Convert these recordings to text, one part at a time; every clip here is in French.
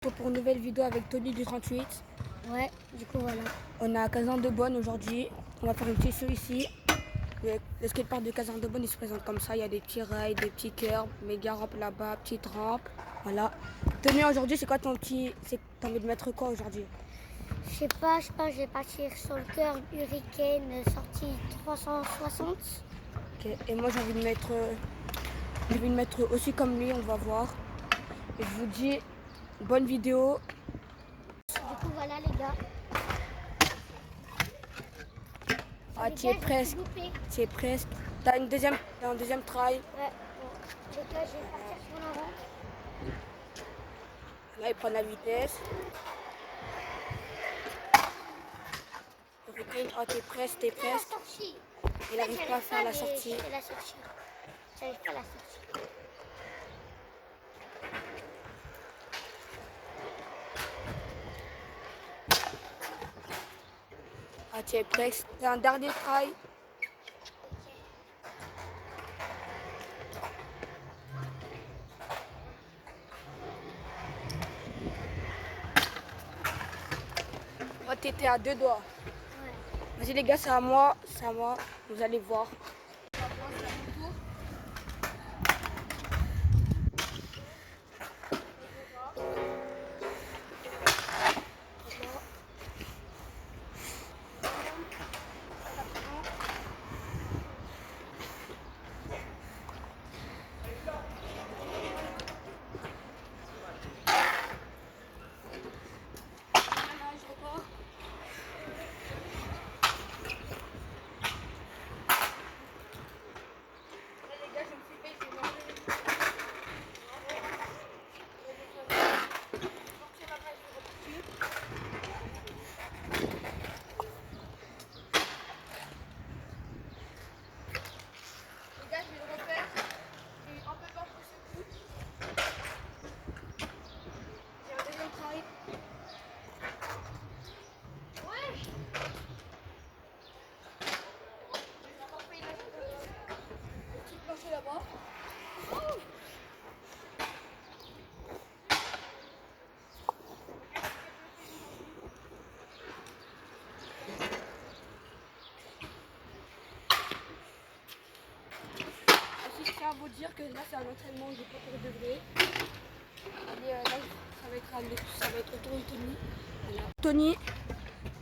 Pour une nouvelle vidéo avec Tony du 38. Ouais, du coup voilà. On est à Kazan-de-Bonne aujourd'hui. On va faire une petite show ici. Le skatepark de Kazan-de-Bonne il se présente comme ça. Il y a des petits rails, des petits curbs, méga rampe là-bas, petite rampe. Voilà. Tony, aujourd'hui c'est quoi ton petit. T'as envie de mettre quoi aujourd'hui? Je sais pas, je vais partir sur le curb Hurricane sortie 360. Ok. Et moi j'ai envie de mettre. J'ai envie de mettre aussi comme lui, on va voir. Et je vous dis bonne vidéo. Du coup voilà les gars. Ah, tu es presque. Tu es presque. T'as un deuxième try. Ouais, bon. Les gars, je vais partir sur la rampe. Là, il prend la vitesse. Oh, t'es presque, t'es presque. Il n'arrive pas à faire la sortie. J'arrive pas à la sortie. Ah, tu es presque. C'est un dernier try. Oh, t'étais à deux doigts. Ouais. Vas-y les gars, c'est à moi, c'est à moi. Vous allez voir. Je tiens à vous dire que là c'est un entraînement, j'ai pas pour de vrai. Allez, là ça va être autour de Tony. Voilà. Tony,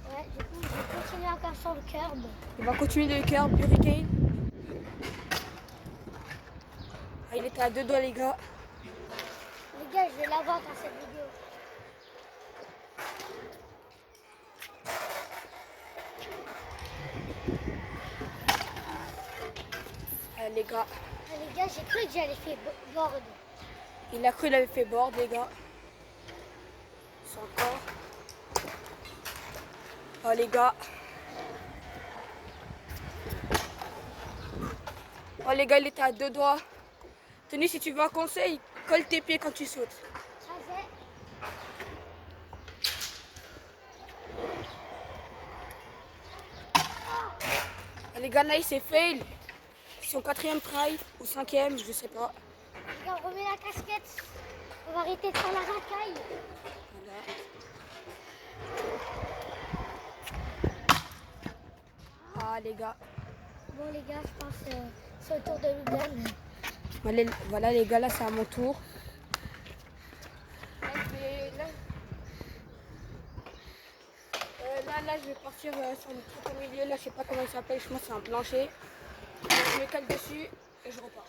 Ouais, du coup, je vais continuer encore sur le curb. il va continuer le curb Hurricane. Ah, il était à deux doigts les gars. Les gars, je vais l'avoir dans cette vidéo. Les gars, Ah, les gars, j'ai cru que j'allais faire board. il a cru qu'il avait fait board les gars. C'est encore. Oh les gars. Oh les gars, il était à deux doigts. Tony, si tu veux un conseil, colle tes pieds quand tu sautes. Vas-y. Oh, les gars, là il s'est fail. Son quatrième try ou cinquième, je sais pas. Les gars, remets la casquette. On va arrêter de faire la racaille. Voilà. Ah les gars. Bon les gars, je pense que c'est au tour de Logan. Voilà les gars, là c'est à mon tour. Là, je vais partir sur le truc au milieu. Là, je sais pas comment il s'appelle. Je pense que c'est un plancher. Je me cale dessus et je repars.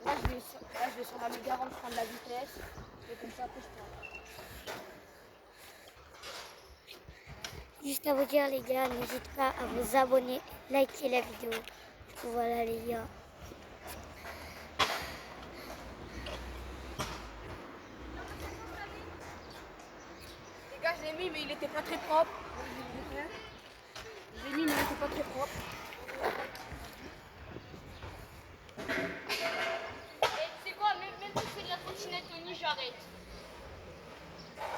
Voilà. Là, je vais sur la méga rampe prendre la vitesse. Et comme ça, après, je pars. Juste à vous dire les gars, n'hésitez pas à vous abonner, liker la vidéo. Du coup voilà les gars. Les gars, je l'ai mis, mais il était pas très propre. Je l'ai mis, mais il était pas très propre. Et tu sais quoi, même si c'est de la trottinette, Tony, j'arrête.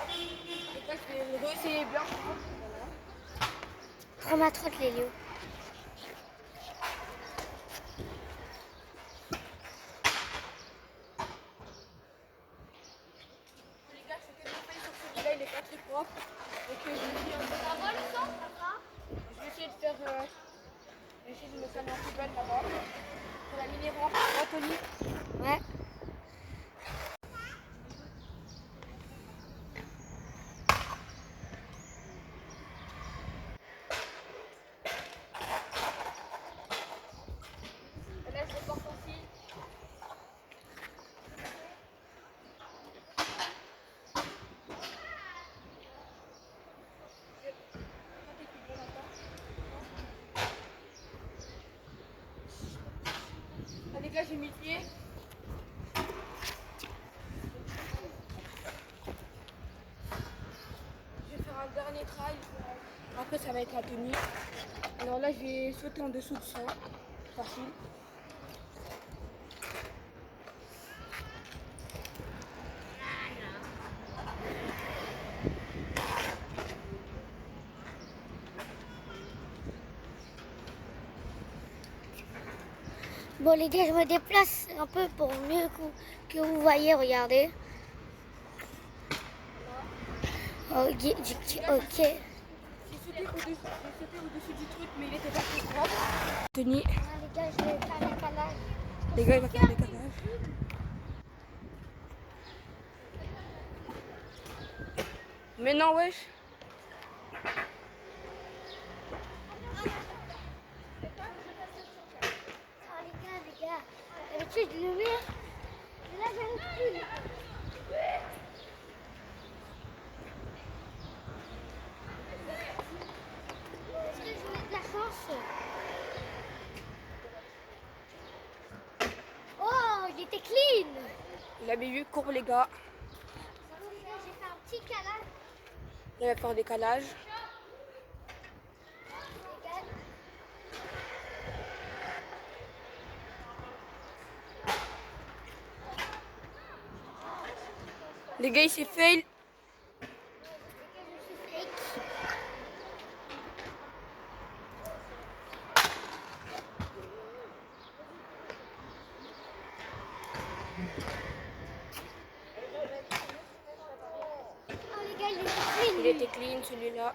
Les gars, je vais réessayer bien. Voilà. Prends ma trotte les Léo. Les gars, c'était rampe. Donc je vais essayer de faire... je vais essayer de me faire un plus belle là-bas. Pour la mini-rampe. Ouais, Tony? Ouais. Et là, je porte aussi. Les gars, j'ai mis le pied. Je vais faire un dernier trail. Après, ça va être la tenue. Alors là, je vais sauter en dessous de ça. Facile. Bon les gars, je me déplace un peu pour mieux que vous voyez, regardez. Ok. J'ai sauté au-dessus du truc, mais il était pas très propre. Tenue. Les gars, je vais faire un calage. Les gars, il va faire des calages. Mais non, wesh. Les gars, d'habitude je le mets. Mais là, j'arrive plus. Est-ce que je mets de la chance? Oh, il était clean. Il avait 8 courbes, les gars. J'ai fait un petit calage. Il va faire des calages. Les gars. Les gars, il s'est fail. Oh les gars, il était clean. Il était clean, celui-là.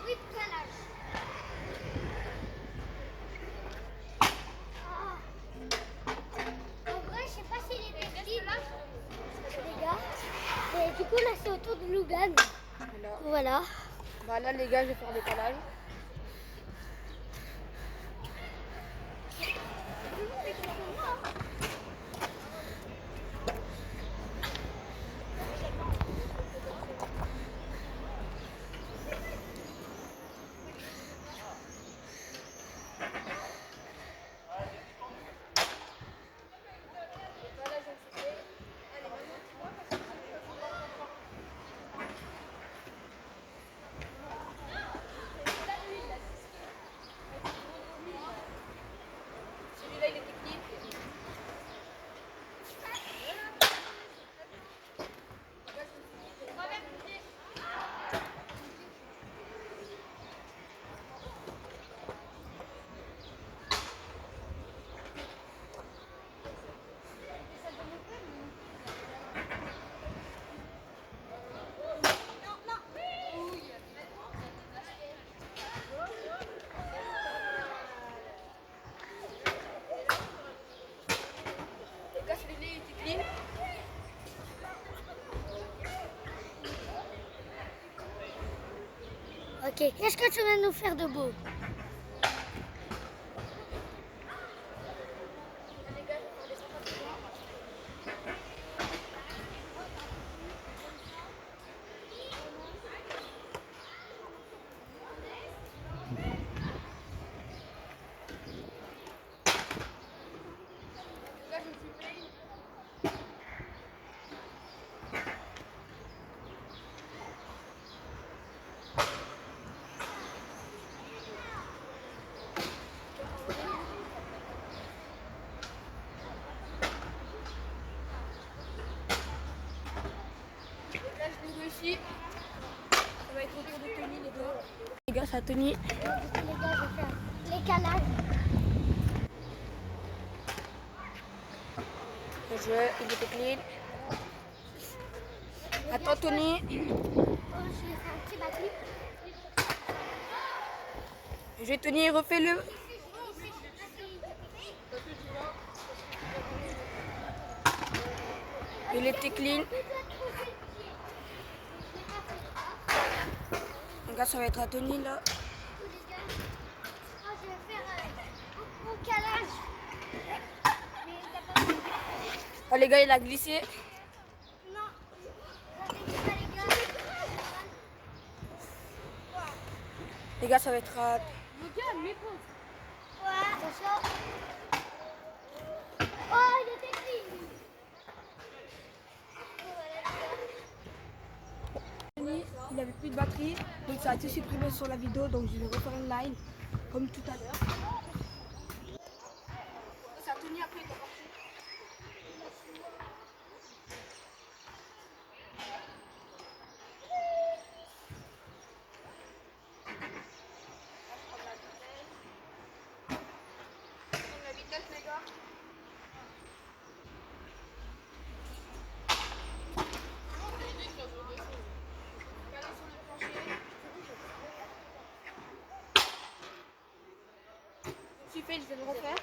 Oui, calage. En vrai, je sais pas s'il était clean, les gars. Et du coup, là, c'est au tour de Logan. Voilà. Bah là, les gars, je vais faire des calages. Celui-là, il était clean. Les gars, celui-là, il était clean. Ok, qu'est-ce que tu vas nous faire de beau? Là, je me suis fail. Là, je l'ai réussi. Ça va être au tour de Tony, les gars. Les gars, ça a Tony. Les gars, je vais faire les calages. Le jeu, il était clean. Attends, Tony. Je vais Tony, refais-le. Il était clean. Regarde, ça va être à Tony là. Oh les gars, il a glissé. Les gars, ça va être à... Attention. Oh, il était clean. Il n'avait plus de batterie, donc ça a été supprimé sur la vidéo, donc je vais refaire une line comme tout à l'heure. Ça a tenu après, il doit partir. La vitesse, les gars. Tu fais, je vais le refaire.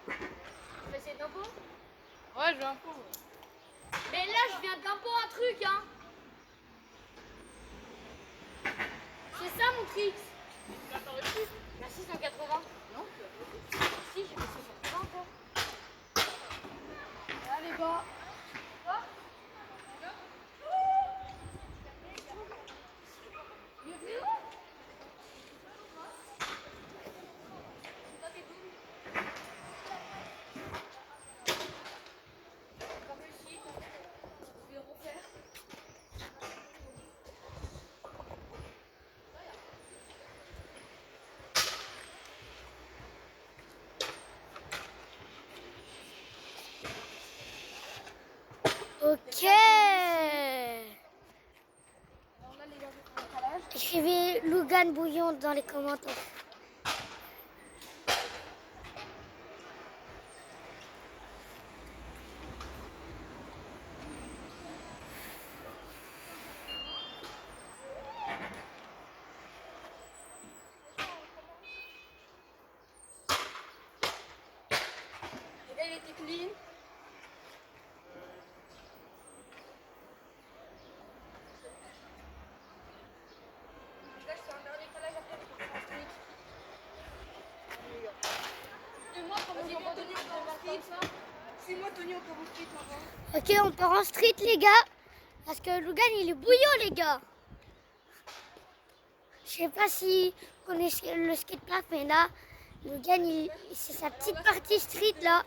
Tu vas essayer d'impôt? Ouais, je veux un pot. Mais là, je viens d'impôt un truc, hein. C'est ça mon tricks. La 680. Non? Si, j'ai fait 680 encore. Allez, les gars. Ok. Écrivez Lougan Bouillon dans les commentaires. Les gars, il était clean. Les gars, je fais un dernier calage après, je peux faire un streak. Dis-moi comment Vas-y, on va Tony, donner on part en street. Suis-moi, Tony, on part en street là-bas. Ok, on part en street, les gars. Parce que Lougan, il est bouillant, les gars. Je sais pas si vous connaissez le skatepark, mais là, Lougan, c'est sa petite partie street, là.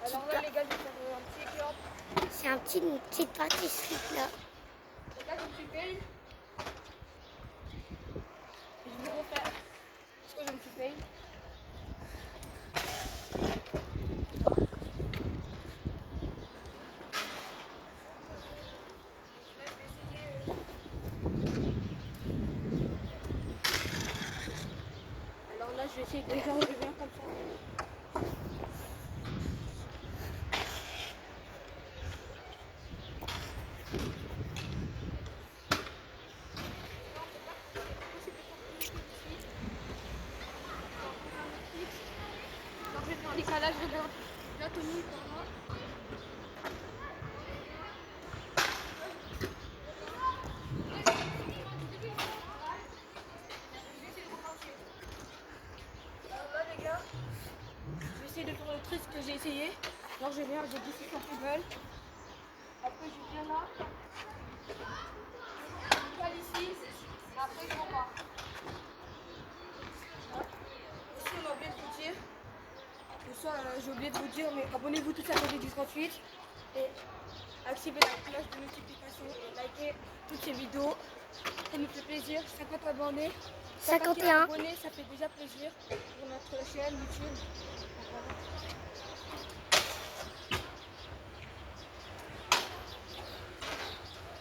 Alors là, les gars, je vais faire un petit éclair. C'est une petite partie street, là. Les gars, je me suis fail. Je vais refaire. Parce que je me suis fail. Alors là, je vais essayer de faire le bien comme ça. Alors, je vais faire un décalage, regarde. Là, Tony, par là. Alors là, les gars, je vais essayer de faire le truc que j'ai essayé. Alors, je viens, j'ai 10 sur football. Après, je viens là. Je vais ici. Et après, je repars. Aussi, on a oublié de vous dire. Le soir, j'ai oublié de vous dire, mais abonnez-vous tous à la du 38 et activez la cloche de notification et likez toutes ces vidéos. Ça nous fait plaisir. 50 abonnés. 51. Abonnés, ça fait déjà plaisir pour notre chaîne YouTube. Donc, voilà.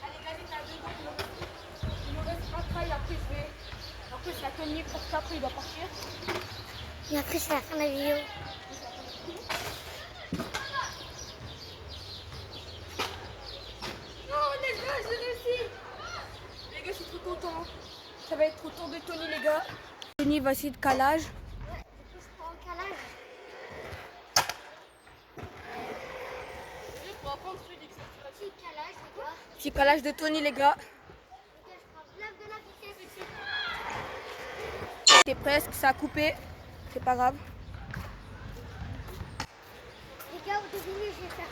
Allez, vas-y, t'as 2 secondes. Il nous reste un trail, après je vais. Après, c'est la Tony pour ça, après il doit partir. Et après, c'est la fin de la vidéo. Après, c'est la fin de la vidéo. va essayer de calage. Je prends un calage. Je prends contre celui que ça Petit calage, les gars. Petit calage de Tony, les gars. Les gars, je prends plein de la vitesse ici. C'est presque, ça a coupé. C'est pas grave. Les gars, vous devinez, je vais faire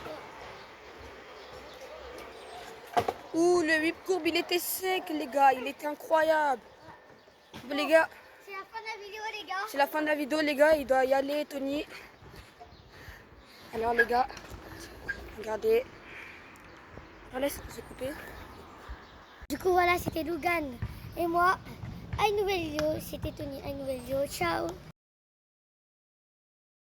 quoi? Ouh, le whip courbe, il était sec, les gars. Il était incroyable. Bon, les gars, C'est la fin de la vidéo, les gars. c'est la fin de la vidéo, les gars. Il doit y aller, Tony. Alors, les gars, regardez. Je laisse, c'est coupé. Du coup, voilà, c'était Logan et moi. À une nouvelle vidéo. C'était Tony. À une nouvelle vidéo. Ciao.